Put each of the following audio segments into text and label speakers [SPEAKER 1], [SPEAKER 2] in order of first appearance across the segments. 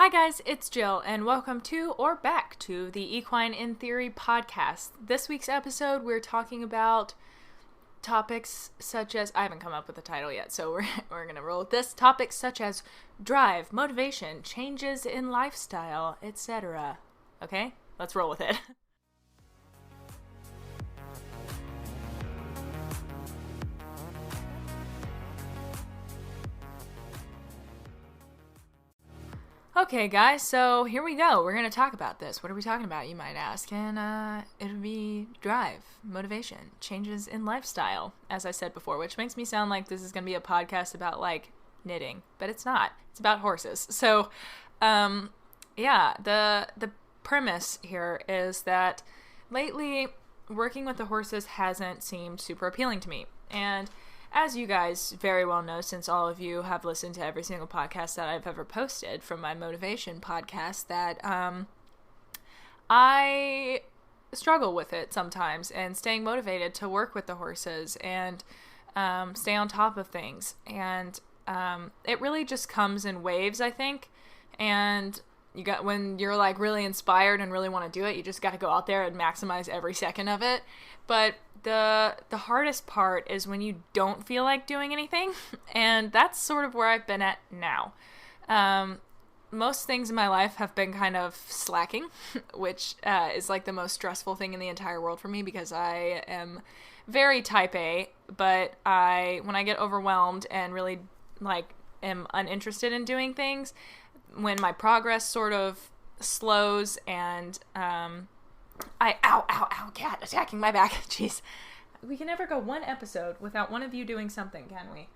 [SPEAKER 1] Hi guys, it's Jill, and welcome to or back to the Equine in Theory podcast. This week's episode, we're talking about topics such as, I haven't come up with a title yet, so we're gonna roll with this. Topics such as drive, motivation, changes in lifestyle, etc. Okay, let's roll with it. Okay, guys, so here we go. We're going to talk about this. What are we talking about, you might ask? And it'll be drive, motivation, changes in lifestyle, as I said before, which makes me sound like this is going to be a podcast about, like, knitting. But it's not. It's about horses. So, the premise here is that lately, working with the horses hasn't seemed super appealing to me. And as you guys very well know, since all of you have listened to every single podcast that I've ever posted from my motivation podcast, that I struggle with it sometimes and staying motivated to work with the horses and stay on top of things. And it really just comes in waves, I think. And when you're like really inspired and really want to do it, you just got to go out there and maximize every second of it. But the hardest part is when you don't feel like doing anything, and that's sort of where I've been at now. Most things in my life have been kind of slacking, which is like the most stressful thing in the entire world for me because I am very type A, but when I get overwhelmed and really like am uninterested in doing things, when my progress sort of slows and ow, cat attacking my back. Jeez. We can never go one episode without one of you doing something, can we?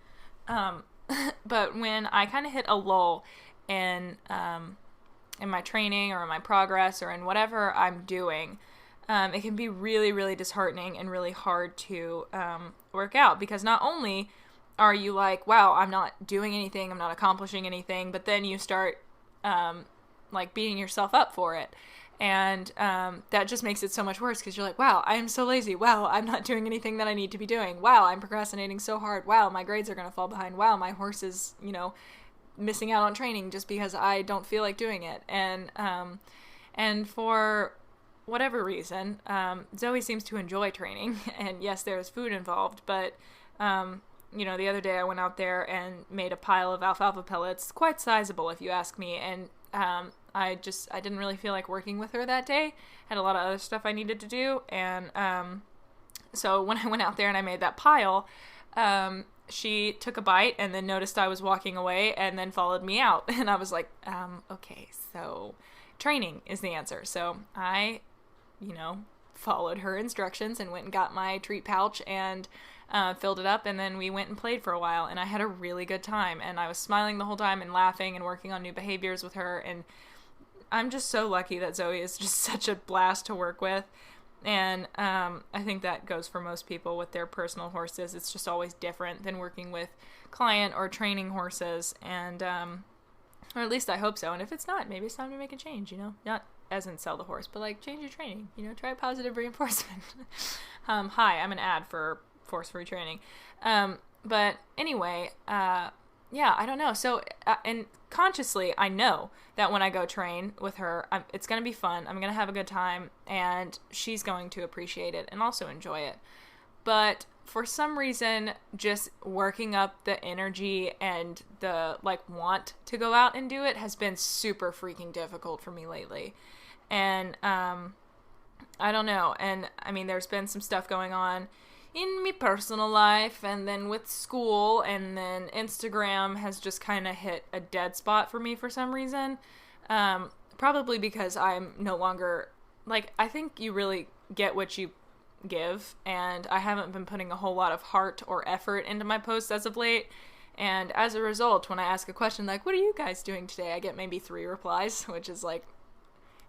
[SPEAKER 1] But when I kind of hit a lull in my training or in my progress or in whatever I'm doing, it can be really, really disheartening and really hard to work out because not only are you like, wow, I'm not doing anything, I'm not accomplishing anything, but then you start like beating yourself up for it. And that just makes it so much worse because you're like, wow, I am so lazy. Wow, I'm not doing anything that I need to be doing. Wow, I'm procrastinating so hard. Wow, my grades are going to fall behind. Wow, my horse is, missing out on training just because I don't feel like doing it. And for whatever reason, Zoe seems to enjoy training. And yes, there's food involved, but the other day I went out there and made a pile of alfalfa pellets, quite sizable if you ask me, and I didn't really feel like working with her that day. Had a lot of other stuff I needed to do, and so when I went out there and I made that pile, she took a bite and then noticed I was walking away and then followed me out, and I was like, okay, so training is the answer. So I, followed her instructions and went and got my treat pouch and filled it up, and then we went and played for a while, and I had a really good time, and I was smiling the whole time and laughing and working on new behaviors with her, and I'm just so lucky that Zoe is just such a blast to work with, and I think that goes for most people with their personal horses. It's just always different than working with client or training horses, and or at least I hope so, and if it's not, maybe it's time to make a change, not as in sell the horse, but like change your training, try positive reinforcement. Hi, I'm an ad for force-free training. But anyway, I don't know. So, and consciously, I know that when I go train with her, it's going to be fun. I'm going to have a good time, and she's going to appreciate it and also enjoy it. But for some reason, just working up the energy and the, want to go out and do it has been super freaking difficult for me lately. And, I don't know. And, there's been some stuff going on in my personal life, and then with school, and then Instagram has just kind of hit a dead spot for me for some reason. Probably because I'm no longer, I think you really get what you give, and I haven't been putting a whole lot of heart or effort into my posts as of late, and as a result, when I ask a question like, what are you guys doing today, I get maybe 3 replies, which is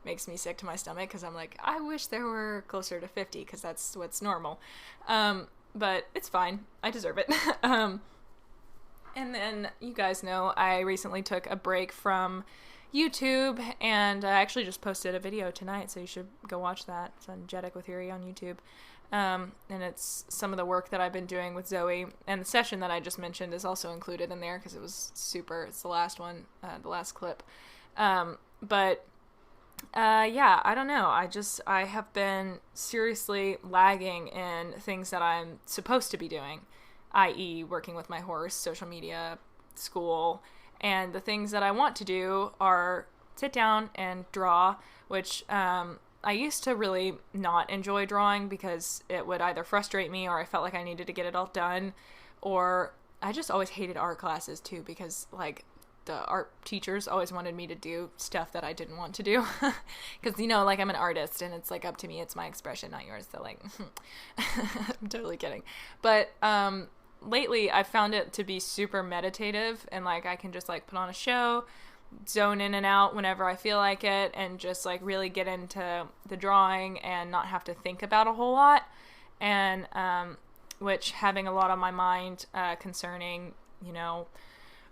[SPEAKER 1] makes me sick to my stomach because I'm like, I wish there were closer to 50 because that's what's normal. But it's fine. I deserve it. And then you guys know I recently took a break from YouTube, and I actually just posted a video tonight, so you should go watch that. It's on JETEquiTheory on YouTube. And it's some of the work that I've been doing with Zoe, and the session that I just mentioned is also included in there because it was super. It's the last one, the last clip. But yeah, I don't know. I have been seriously lagging in things that I'm supposed to be doing, i.e. working with my horse, social media, school, and the things that I want to do are sit down and draw, which I used to really not enjoy drawing because it would either frustrate me or I felt like I needed to get it all done, or I just always hated art classes too because like the art teachers always wanted me to do stuff that I didn't want to do because, you know, like I'm an artist and it's like up to me, it's my expression, not yours. So like, I'm totally kidding. But lately I've found it to be super meditative and like I can just like put on a show, zone in and out whenever I feel like it, and just like really get into the drawing and not have to think about a whole lot. And which having a lot on my mind concerning, you know,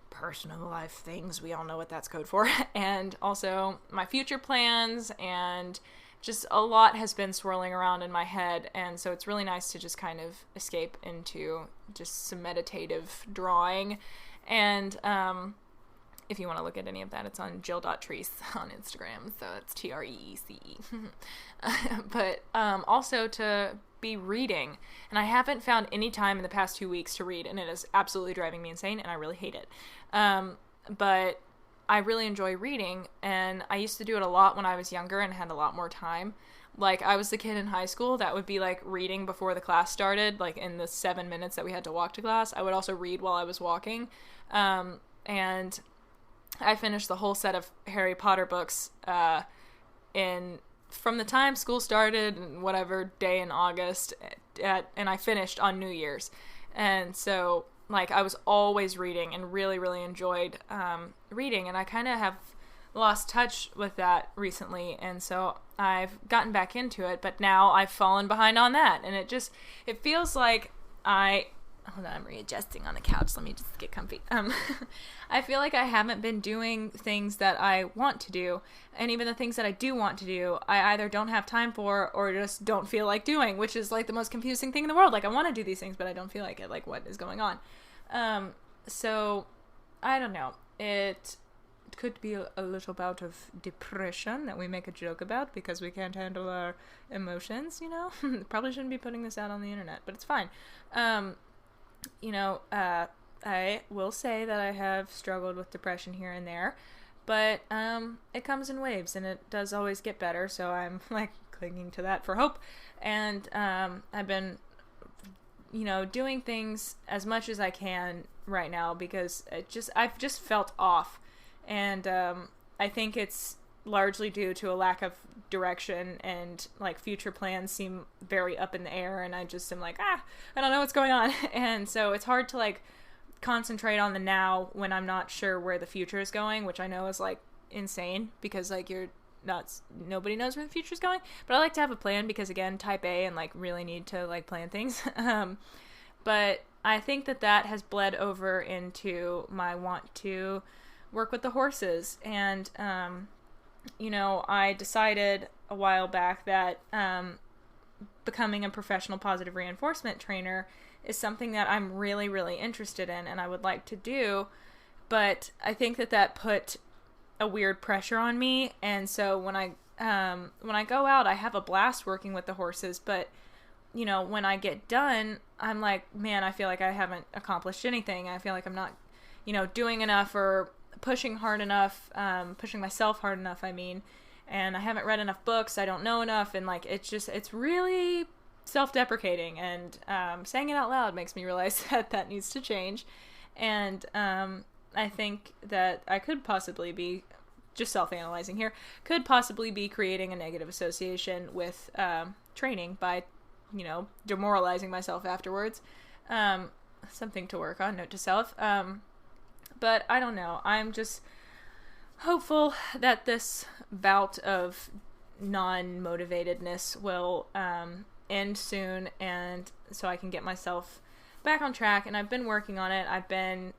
[SPEAKER 1] personal life things, we all know what that's code for, and also my future plans, and just a lot has been swirling around in my head, and so it's really nice to just kind of escape into just some meditative drawing. And if you want to look at any of that, it's on Jill.Treece on Instagram, so it's Treece. But also to be reading, and I haven't found any time in the past 2 weeks to read, and it is absolutely driving me insane, and I really hate it. But I really enjoy reading, and I used to do it a lot when I was younger and had a lot more time. Like, I was the kid in high school that would be, like, reading before the class started, like, in the 7 minutes that we had to walk to class. I would also read while I was walking, and I finished the whole set of Harry Potter books, from the time school started and whatever day in August, and I finished on New Year's. And so, like, I was always reading and really, really enjoyed reading, and I kind of have lost touch with that recently, and so I've gotten back into it, but now I've fallen behind on that, and it feels like hold on, I'm readjusting on the couch, let me just get comfy. I feel like I haven't been doing things that I want to do, and even the things that I do want to do, I either don't have time for or just don't feel like doing, which is like the most confusing thing in the world. Like, I want to do these things, but I don't feel like it. Like, what is going on? So, I don't know. It could be a little bout of depression that we make a joke about because we can't handle our emotions, you know? Probably shouldn't be putting this out on the internet, but it's fine. You know, I will say that I have struggled with depression here and there, but it comes in waves, and it does always get better, so I'm, like, clinging to that for hope. And I've been, you know, doing things as much as I can right now because I've just felt off, and I think it's largely due to a lack of direction, and like future plans seem very up in the air, and I just am like, I don't know what's going on. And so it's hard to like concentrate on the now when I'm not sure where the future is going, which I know is like insane because like nobody knows where the future is going, but I like to have a plan because, again, type A, and like really need to like plan things. But I think that has bled over into my want to work with the horses, and you know, I decided a while back that becoming a professional positive reinforcement trainer is something that I'm really, really interested in and I would like to do, but I think that put a weird pressure on me, and so when I go out, I have a blast working with the horses, but, you know, when I get done, I'm like, man, I feel like I haven't accomplished anything. I feel like I'm not, you know, doing enough or pushing hard enough, pushing myself hard enough, I mean, and I haven't read enough books, I don't know enough, and like, it's really self-deprecating, and saying it out loud makes me realize that needs to change. And I think that I could possibly be, just self-analyzing here, could possibly be creating a negative association with training by, you know, demoralizing myself afterwards. Something to work on, note to self. But I don't know. I'm just hopeful that this bout of non-motivatedness will end soon, and so I can get myself back on track. And I've been working on it. I've been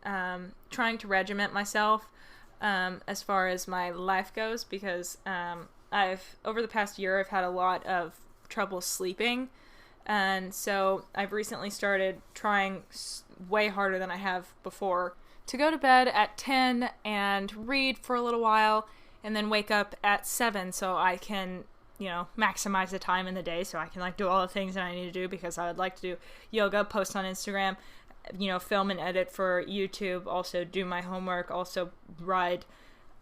[SPEAKER 1] trying to regiment myself as far as my life goes, because over the past year, I've had a lot of trouble sleeping. And so I've recently started trying way harder than I have before to go to bed at 10 and read for a little while, and then wake up at 7 so I can, maximize the time in the day so I can do all the things that I need to do, because I would like to do yoga, post on Instagram, film and edit for YouTube, also do my homework, also ride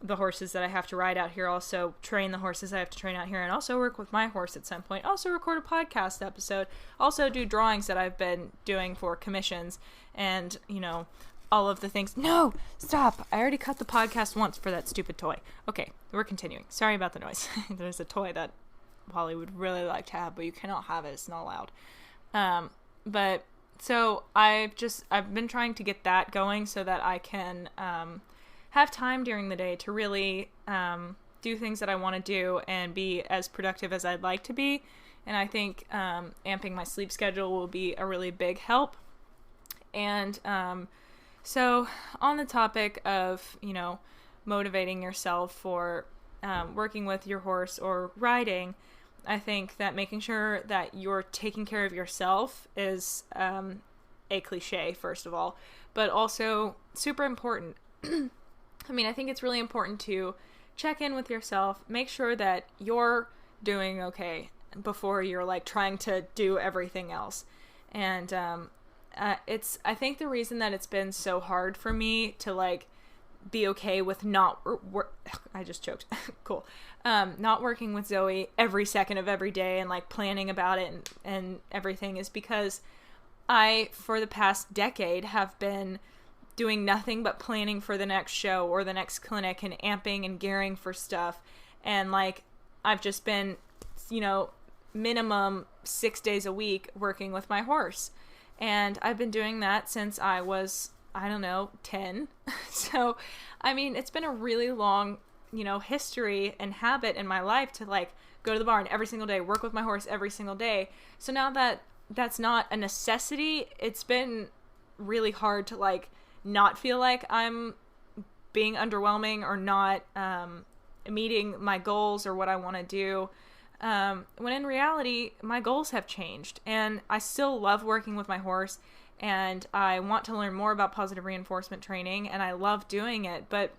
[SPEAKER 1] the horses that I have to ride out here, also train the horses I have to train out here, and also work with my horse at some point, also record a podcast episode, also do drawings that I've been doing for commissions, and, all of the things. No! Stop! I already cut the podcast once for that stupid toy. Okay, we're continuing. Sorry about the noise. There's a toy that Polly would really like to have, but you cannot have it. It's not allowed. But, so I've been trying to get that going so that I can, have time during the day to really do things that I want to do and be as productive as I'd like to be. And I think amping my sleep schedule will be a really big help. And so on the topic of, motivating yourself for working with your horse or riding, I think that making sure that you're taking care of yourself is a cliche, first of all, but also super important. I think it's really important to check in with yourself, make sure that you're doing okay before you're trying to do everything else. And I think the reason that it's been so hard for me to be okay with I just choked. Cool. Not working with Zoe every second of every day and planning about it and everything is because I, for the past decade, have been doing nothing but planning for the next show or the next clinic and amping and gearing for stuff. And I've just been, minimum 6 days a week working with my horse. And I've been doing that since I was, 10. So, it's been a really long, history and habit in my life to go to the barn every single day, work with my horse every single day. So now that that's not a necessity, it's been really hard to not feel like I'm being underwhelming or not meeting my goals or what I want to do. When in reality, my goals have changed and I still love working with my horse and I want to learn more about positive reinforcement training and I love doing it, but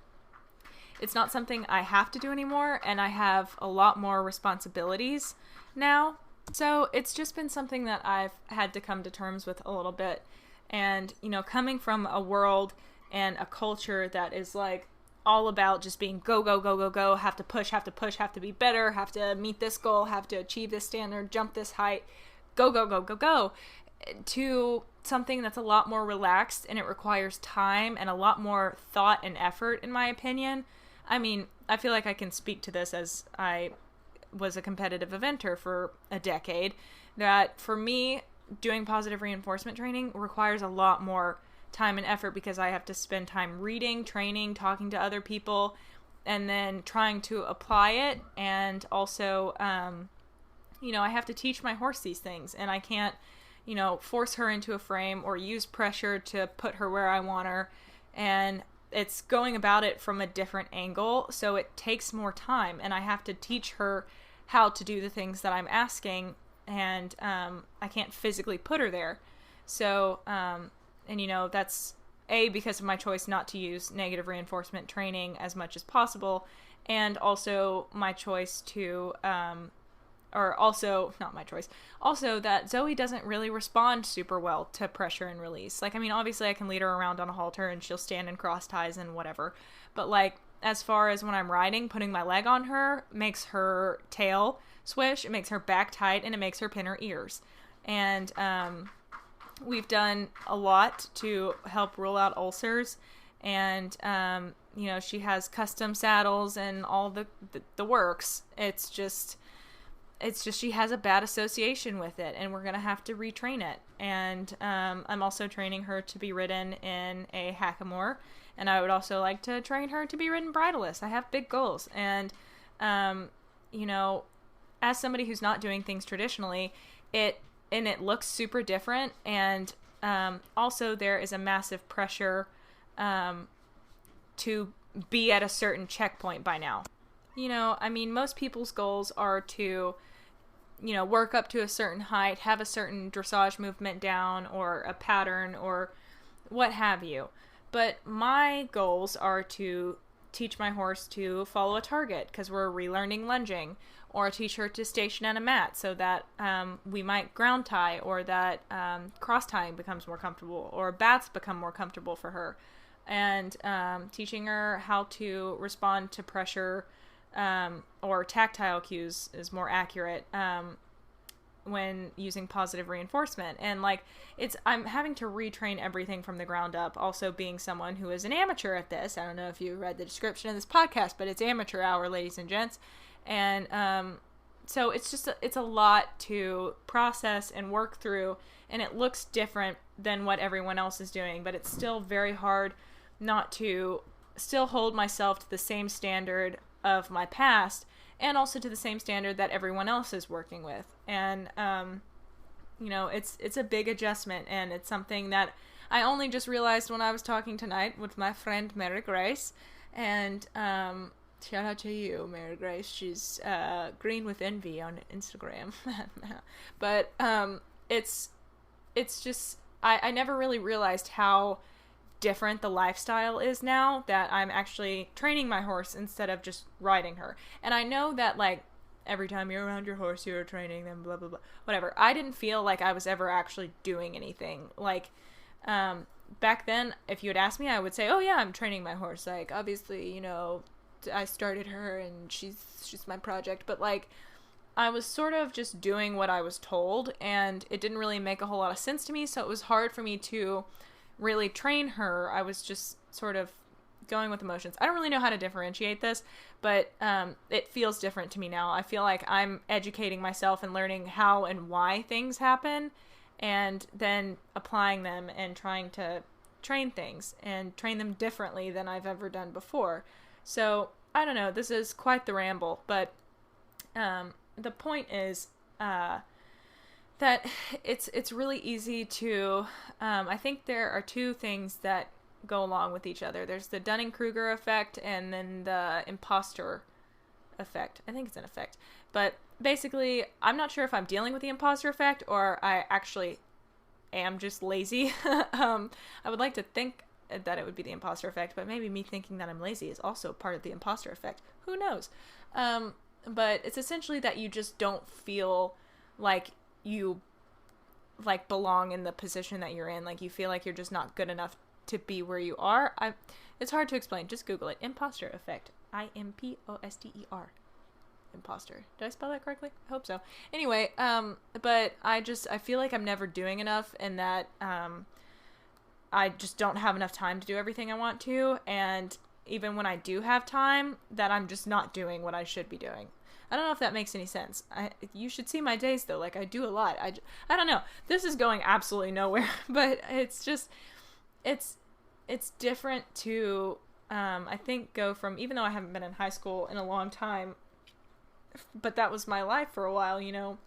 [SPEAKER 1] it's not something I have to do anymore and I have a lot more responsibilities now. So it's just been something that I've had to come to terms with a little bit. And, coming from a world and a culture that is all about just being go, go, go, go, go, have to push, have to be better, have to meet this goal, have to achieve this standard, jump this height, go, go, go, go, go, to something that's a lot more relaxed and it requires time and a lot more thought and effort, in my opinion. I feel like I can speak to this as I was a competitive eventer for a decade, that for me, doing positive reinforcement training requires a lot more time and effort because I have to spend time reading, training, talking to other people, and then trying to apply it. And also, I have to teach my horse these things and I can't, force her into a frame or use pressure to put her where I want her. And it's going about it from a different angle. So it takes more time and I have to teach her how to do the things that I'm asking. And I can't physically put her there. So, that's because of my choice not to use negative reinforcement training as much as possible, and also my choice to, also that Zoe doesn't really respond super well to pressure and release. Obviously I can lead her around on a halter and she'll stand in cross ties and whatever, but as far as when I'm riding, putting my leg on her makes her tail swish, it makes her back tight, and it makes her pin her ears. And we've done a lot to help rule out ulcers, and she has custom saddles and all the works. It's just she has a bad association with it, and we're gonna have to retrain it. And I'm also training her to be ridden in a hackamore, and I would also like to train her to be ridden bridleless. I have big goals, and as somebody who's not doing things traditionally, it looks super different, and also there is a massive pressure to be at a certain checkpoint by now. Most people's goals are to, work up to a certain height, have a certain dressage movement down, or a pattern, or what have you. But my goals are to teach my horse to follow a target because we're relearning lunging, or teach her to station on a mat so that we might ground tie, or that cross tying becomes more comfortable, or bats become more comfortable for her, and teaching her how to respond to pressure or tactile cues is more accurate when using positive reinforcement. And like, I'm having to retrain everything from the ground up, also being someone who is an amateur at this. I don't know if you read the description of this podcast, but it's amateur hour, ladies and gents. And so it's just it's a lot to process and work through, and it looks different than what everyone else is doing, but it's still very hard not to still hold myself to the same standard of my past, and also to the same standard that everyone else is working with. And you know, it's a big adjustment, and it's something that I only just realized when I was talking tonight with my friend Mary Grace. And shout out to you, Mary Grace. She's green with envy on Instagram. But it's just I never really realized how different the lifestyle is now that I'm actually training my horse instead of just riding her. And I know that, like, every time you're around your horse, you're training them, blah, blah, blah, whatever. I didn't feel like I was ever actually doing anything. Like, back then, if you had asked me, I would say, oh yeah, I'm training my horse. Like, obviously, you know, I started her and she's my project. But, like, I was sort of just doing what I was told, and it didn't really make a whole lot of sense to me, so it was hard for me to really train her. I was just sort of going with emotions. I don't really know how to differentiate this, but it feels different to me now. I feel like I'm educating myself and learning how and why things happen, and then applying them and trying to train things and train them differently than I've ever done before. So I don't know, this is quite the ramble, but the point is that it's really easy to, I think there are two things that go along with each other. There's the Dunning-Kruger effect, and then the imposter effect. I think it's an effect. But basically, I'm not sure if I'm dealing with the imposter effect or I actually am just lazy. I would like to think that it would be the imposter effect, but maybe me thinking that I'm lazy is also part of the imposter effect. Who knows? But it's essentially that you just don't feel like you like belong in the position that you're in. Like, you feel like you're just not good enough to be where you are. It's hard to explain. Just Google it. Imposter effect. IMPOSTER. Imposter. Did I spell that correctly? I hope so. Anyway, but I feel like I'm never doing enough, and that I just don't have enough time to do everything I want to, and even when I do have time, that I'm just not doing what I should be doing. I don't know if that makes any sense. You should see my days, though. Like, I do a lot. I don't know. This is going absolutely nowhere, but it's just, it's different to, I think, go from, even though I haven't been in high school in a long time, but that was my life for a while, you know,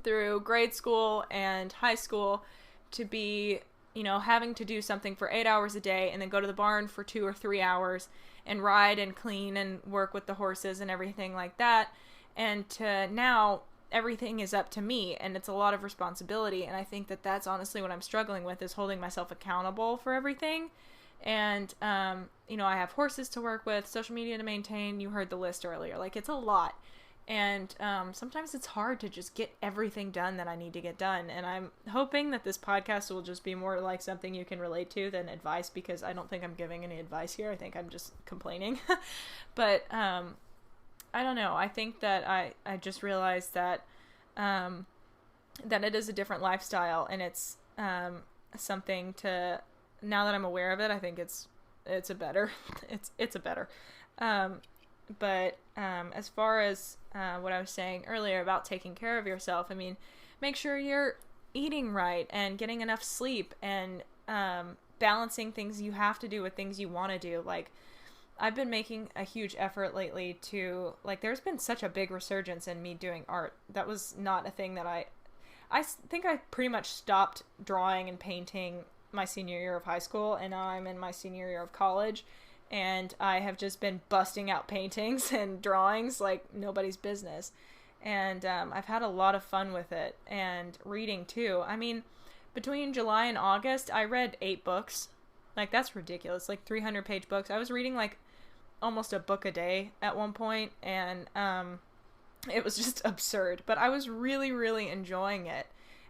[SPEAKER 1] through grade school and high school, to be, you know, having to do something for 8 hours a day and then go to the barn for 2 or 3 hours and ride and clean and work with the horses and everything like that. And to now, everything is up to me, and it's a lot of responsibility. And I think that that's honestly what I'm struggling with, is holding myself accountable for everything. And, you know, I have horses to work with, social media to maintain. You heard the list earlier. Like, it's a lot. And sometimes it's hard to just get everything done that I need to get done. And I'm hoping that this podcast will just be more like something you can relate to than advice, because I don't think I'm giving any advice here. I think I'm just complaining. But I don't know. I think that I just realized that that it is a different lifestyle, and it's something to, now that I'm aware of it, I think it's a better, it's a better. But as far as what I was saying earlier about taking care of yourself, I mean, make sure you're eating right and getting enough sleep, and balancing things you have to do with things you want to do. Like, I've been making a huge effort lately to, like, there's been such a big resurgence in me doing art. That was not a thing that I think I pretty much stopped drawing and painting my senior year of high school, and now I'm in my senior year of college. And I have just been busting out paintings and drawings like nobody's business. And I've had a lot of fun with it. And reading, too. I mean, between July and August, I read 8 books. Like, that's ridiculous. Like, 300-page books. I was reading, like, almost a book a day at one point, and it was just absurd. But I was really, really enjoying it.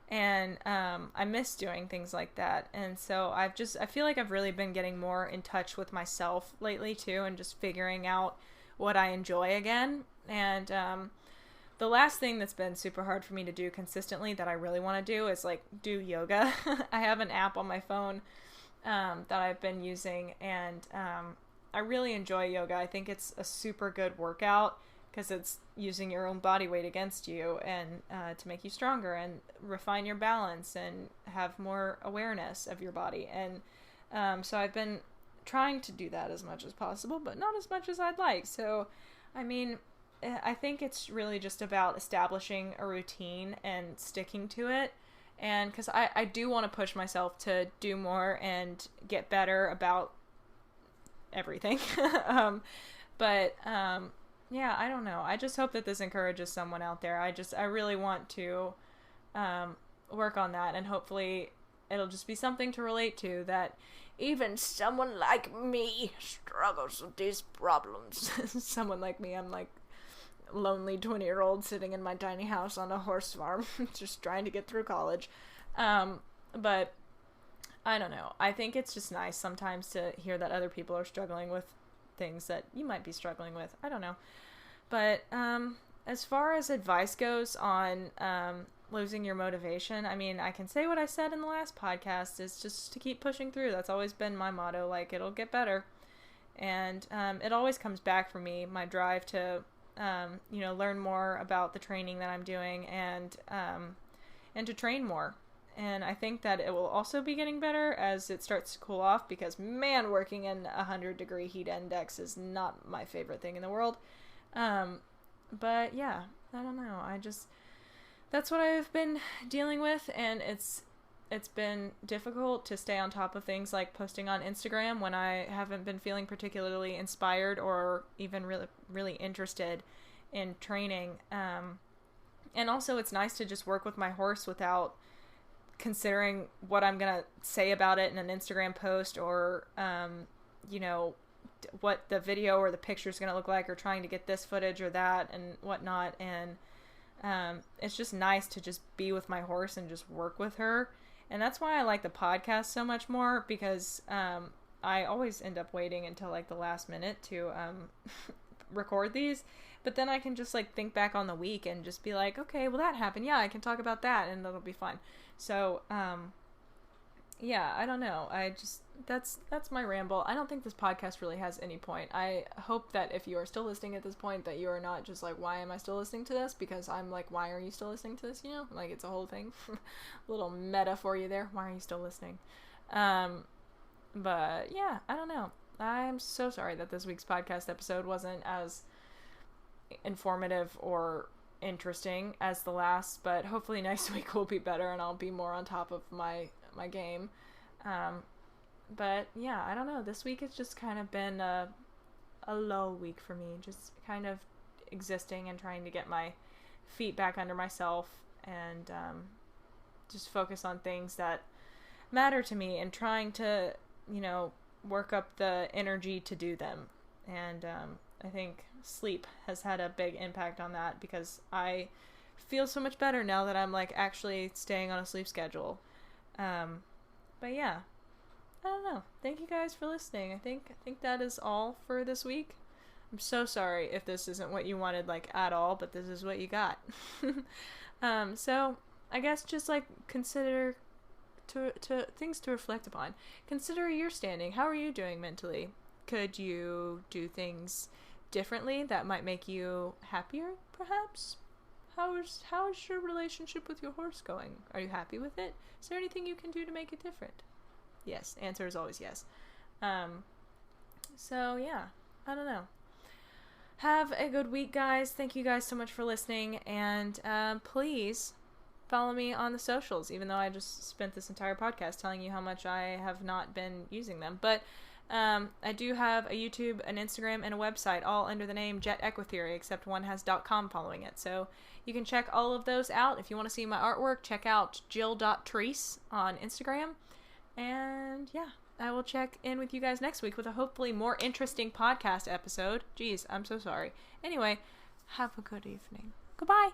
[SPEAKER 1] And I miss doing things like that. And so I feel like I've really been getting more in touch with myself lately too, and just figuring out what I enjoy again. And the last thing that's been super hard for me to do consistently that I really want to do is like do yoga. I have an app on my phone that I've been using, and I really enjoy yoga. I think it's a super good workout, because it's using your own body weight against you, and to make you stronger and refine your balance and have more awareness of your body. And so I've been trying to do that as much as possible, but not as much as I'd like. So, I mean, I think it's really just about establishing a routine and sticking to it. And because I do want to push myself to do more and get better about everything. Yeah, I don't know. I just hope that this encourages someone out there. I really want to work on that, and hopefully it'll just be something to relate to, that even someone like me struggles with these problems. Someone like me, I'm like lonely 20-year-old sitting in my tiny house on a horse farm, just trying to get through college. But I don't know. I think it's just nice sometimes to hear that other people are struggling with things that you might be struggling with. I don't know. But as far as advice goes on losing your motivation, I mean, I can say what I said in the last podcast, is just to keep pushing through. That's always been my motto. Like, it'll get better. And it always comes back for me, my drive to learn more about the training that I'm doing, and to train more. And I think that it will also be getting better as it starts to cool off, because, man, working in 100-degree heat index is not my favorite thing in the world. But yeah, I don't know. That's what I've been dealing with, and it's been difficult to stay on top of things like posting on Instagram when I haven't been feeling particularly inspired or even really, really interested in training. And also it's nice to just work with my horse without considering what I'm going to say about it in an Instagram post, or, what the video or the picture is going to look like, or trying to get this footage or that and whatnot. And it's just nice to just be with my horse and just work with her. And that's why I like the podcast so much more, because I always end up waiting until like the last minute to record these. But then I can just like think back on the week and just be like, okay, well that happened. Yeah, I can talk about that and that'll be fun. So, yeah, I don't know. That's my ramble. I don't think this podcast really has any point. I hope that if you are still listening at this point, that you are not just like, why am I still listening to this? Because I'm like, why are you still listening to this? Like, it's a whole thing. Little meta for you there. Why are you still listening? But yeah, I don't know. I'm so sorry that this week's podcast episode wasn't as informative or interesting as the last, but hopefully next week will be better and I'll be more on top of my game. But yeah, I don't know. This week has just kind of been a low week for me, just kind of existing and trying to get my feet back under myself, and just focus on things that matter to me, and trying to, work up the energy to do them. And I think sleep has had a big impact on that, because I feel so much better now that I'm like actually staying on a sleep schedule. But yeah, I don't know. Thank you guys for listening. I think that is all for this week. I'm so sorry if this isn't what you wanted, like, at all, but this is what you got. So I guess just like consider to things to reflect upon. Consider your standing. How are you doing mentally? Could you do things differently that might make you happier, perhaps? How is your relationship with your horse going? Are you happy with it? Is there anything you can do to make it different? Yes. Answer is always yes. So yeah, I don't know. Have a good week, guys. Thank you guys so much for listening, and please follow me on the socials, even though I just spent this entire podcast telling you how much I have not been using them. But I do have a YouTube, an Instagram, and a website, all under the name JETEquiTheory, except one has .com following it. So you can check all of those out. If you want to see my artwork, check out jill.treese on Instagram. And yeah, I will check in with you guys next week with a hopefully more interesting podcast episode. Jeez, I'm so sorry. Anyway, have a good evening. Goodbye.